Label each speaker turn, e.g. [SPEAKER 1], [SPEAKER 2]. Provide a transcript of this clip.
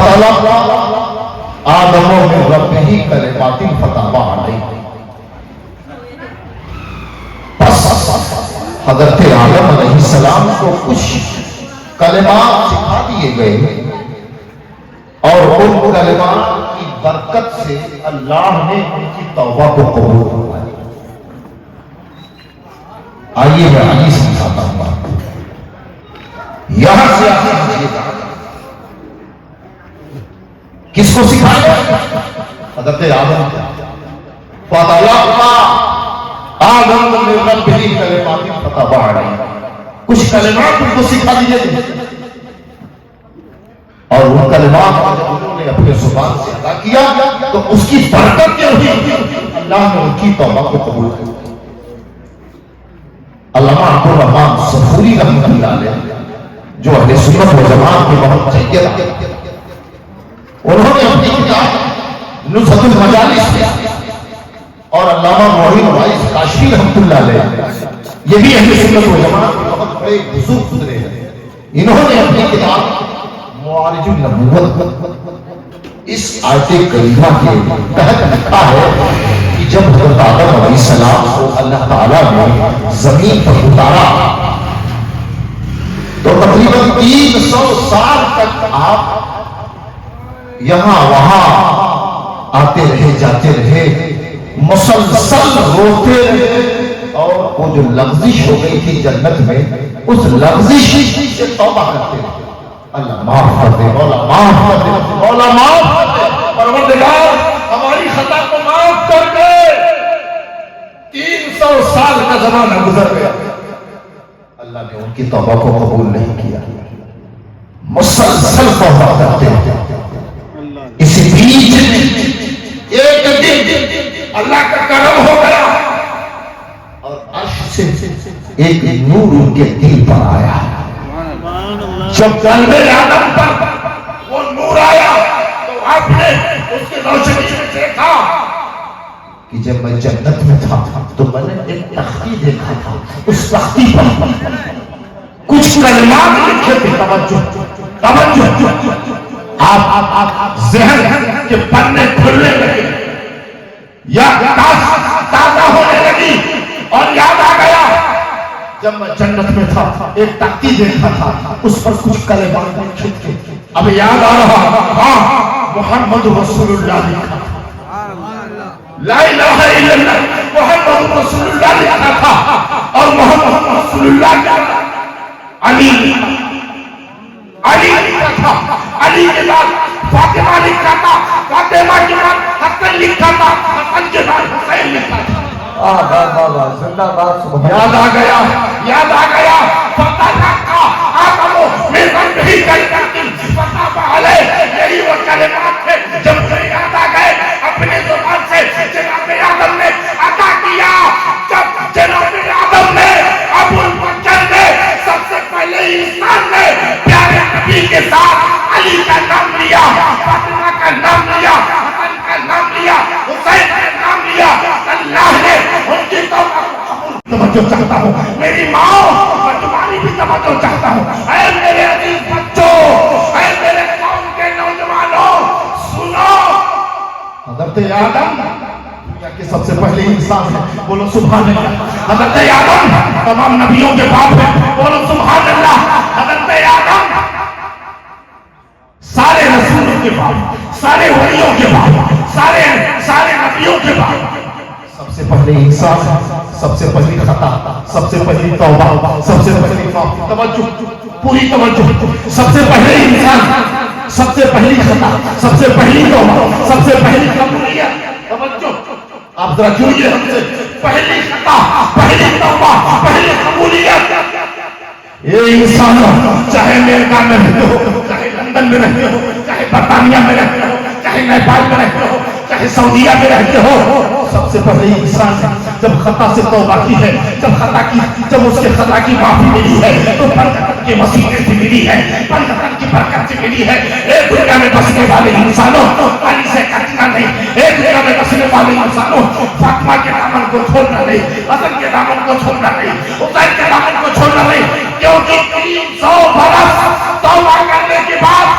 [SPEAKER 1] فطلب آدم من ربہ کلمات فتاب علیہ. بس حضرت آدم علیہ السلام کو کچھ کلمات سکھا دیے گئے اور ان کلمات کی برکت سے اللہ نے ان کی توبہ کو قبول فرمایا. آئیے میں آگے سمجھاتا ہوں بات. یہاں سے کس کو سکھایا؟ حضرت آدم کو. فَطَلَقَّ آدم من ربہ کلمات فتاب علیہ. کچھ کلمات ان کو سکھا دیے گئے اور وہ کلمات انہوں نے اپنے زبان سے ادا کیا تو اس کی برکت کیا ہوئی؟ اللہ نے ان کی توبہ کو قبول کیا. علامہ عبد الرحمن صفوری رحمۃ اللہ علیہ جو اہل سنت و جماعت کے بہت چاہیے، انہوں نے اپنی کتاب نزہۃ المجالس میں اور علامہ معین وائز کاشفی رحمۃ اللہ علیہ، یہ بھی اہل سنت و جماعت کے بہت بڑے بزرگ گزرے ہیں، انہوں نے اپنی کتاب معارج النبوت اس آیت کریمہ کے تحت لکھا ہے کہ جب حضرت آدم علیہ السلام کو اللہ تعالیٰ نے زمین پر اتارا تو تقریباً 300 سال تک آپ یہاں وہاں آتے رہے جاتے رہے، مسلسل روتے رہے اور وہ جو لغزش ہو گئی تھی جنت میں اس لغزش سے توبہ کرتے رہے. اللہ معاف کر دے، مولا معاف کر دے، مولا معاف کر دے، پروردگار ہماری خطا کو معاف کر دے. 300 سال کا زمانہ گزر گیا، اللہ نے ان کی توبہ کو قبول نہیں کیا. مسلسل توبہ کرتے اسی بیچ ایک دن اللہ کا کرم ہو گیا اور عرش سے ایک نور ان کے دل پر آیا. جب قلب آدم پر وہ نور آیا تو آپ نے اس کی روشنی میں دیکھا کہ جب میں جنت میں تھا تو میں نے ایک تختی دیکھا تھا، اس تختی پر کچھ کلمات لکھے تھے. توجہ آپ ذہن کے پنے کھلنے لگے یا تازہ ہونے لگی اور یاد آ گیا جب میں جنت میں تھا ایک تختی دیکھا تھا، اس پر کچھ کلمات لکھے تھے. اب یاد آ رہا، ہاں محمد رسول اللہ لکھا تھا، لا الہ الا اللہ محمد رسول اللہ لکھا تھا اور محمد رسول اللہ علی لکھا تھا، علی کے بعد فاطمہ لکھا تھا، فاطمہ کے بعد حسن لکھا تھا، حسن کے بعد حسین لکھا تھا. یاد آ گیا، یاد آ گیا. فتلقى آدم من ربه کلمات فتاب علیہ. یہی وہ کلمات تھے جب مجھے یاد آ گئے اپنے زبان سے جناب آدم نے ادا کیا. جب جناب آدم نے ابو البشر نے سب سے پہلے انسان نے پیارے نبی کے ساتھ علی کا نام لیا، فاطمہ کا نام لیا، حسن کا نام لیا، حسین کا نام لیا. اللہ نے ان کی توبہ کو قبول. توجہ چاہتا ہوں میری ماں، میں تمہاری بھی توجہ چاہتا ہوں. اے میرے عزیز بچوں، اے میرے قوم کے نوجوانوں، سنو. حضرت آدم دنیا کے سب سے پہلے انسان ہے، بولو سبحان اللہ. حضرت آدم تمام نبیوں کے باپ ہے، بولو سبحان اللہ. حضرت آدم سارے رسولوں کے باپ، سارے ولیوں کے باپ، سارے نبیوں کے باپ. سب سے پہلے انسان، سب سے پہلی خطا، سب سے پہلی توبہ، سب سے پہلی توجہ، پوری توجہ. سب سے پہلے انسان، سب سے پہلی خطا، سب سے پہلی توبہ، سب سے پہلی قبولیت. توجہ آپ ذرا جوئیے ہم سے. پہلی خطا، پہلی توبہ، پہلی قبولیت. یہ انسان چاہے امریکہ میں رہتے ہو، چاہے لندن میں رہتے ہو، چاہے برطانیہ میں رہتے ہو، چاہے نیپال میں رہتے ہو، چاہے سعودیہ میں رہتے ہو، سب سے پہلے انسان جب خطا سے توبہ کی ہے، جب اس کے خطا کی معافی ملی ہے تو برکت کے وسیلے سے ملی ہے، برکت کی برکت سے ملی ہے. ایک دنیا میں بسنے والے انسانوں علی سے کٹنا نہیں، ایک دنیا میں بسنے والے انسانوں فاطمہ کے دامن کو چھوڑنا نہیں، حسن کے دامن کو چھوڑنا نہیں، حسین کے دامن کو چھوڑنا نہیں. کیونکہ 300 برس توبہ کرنے کے بعد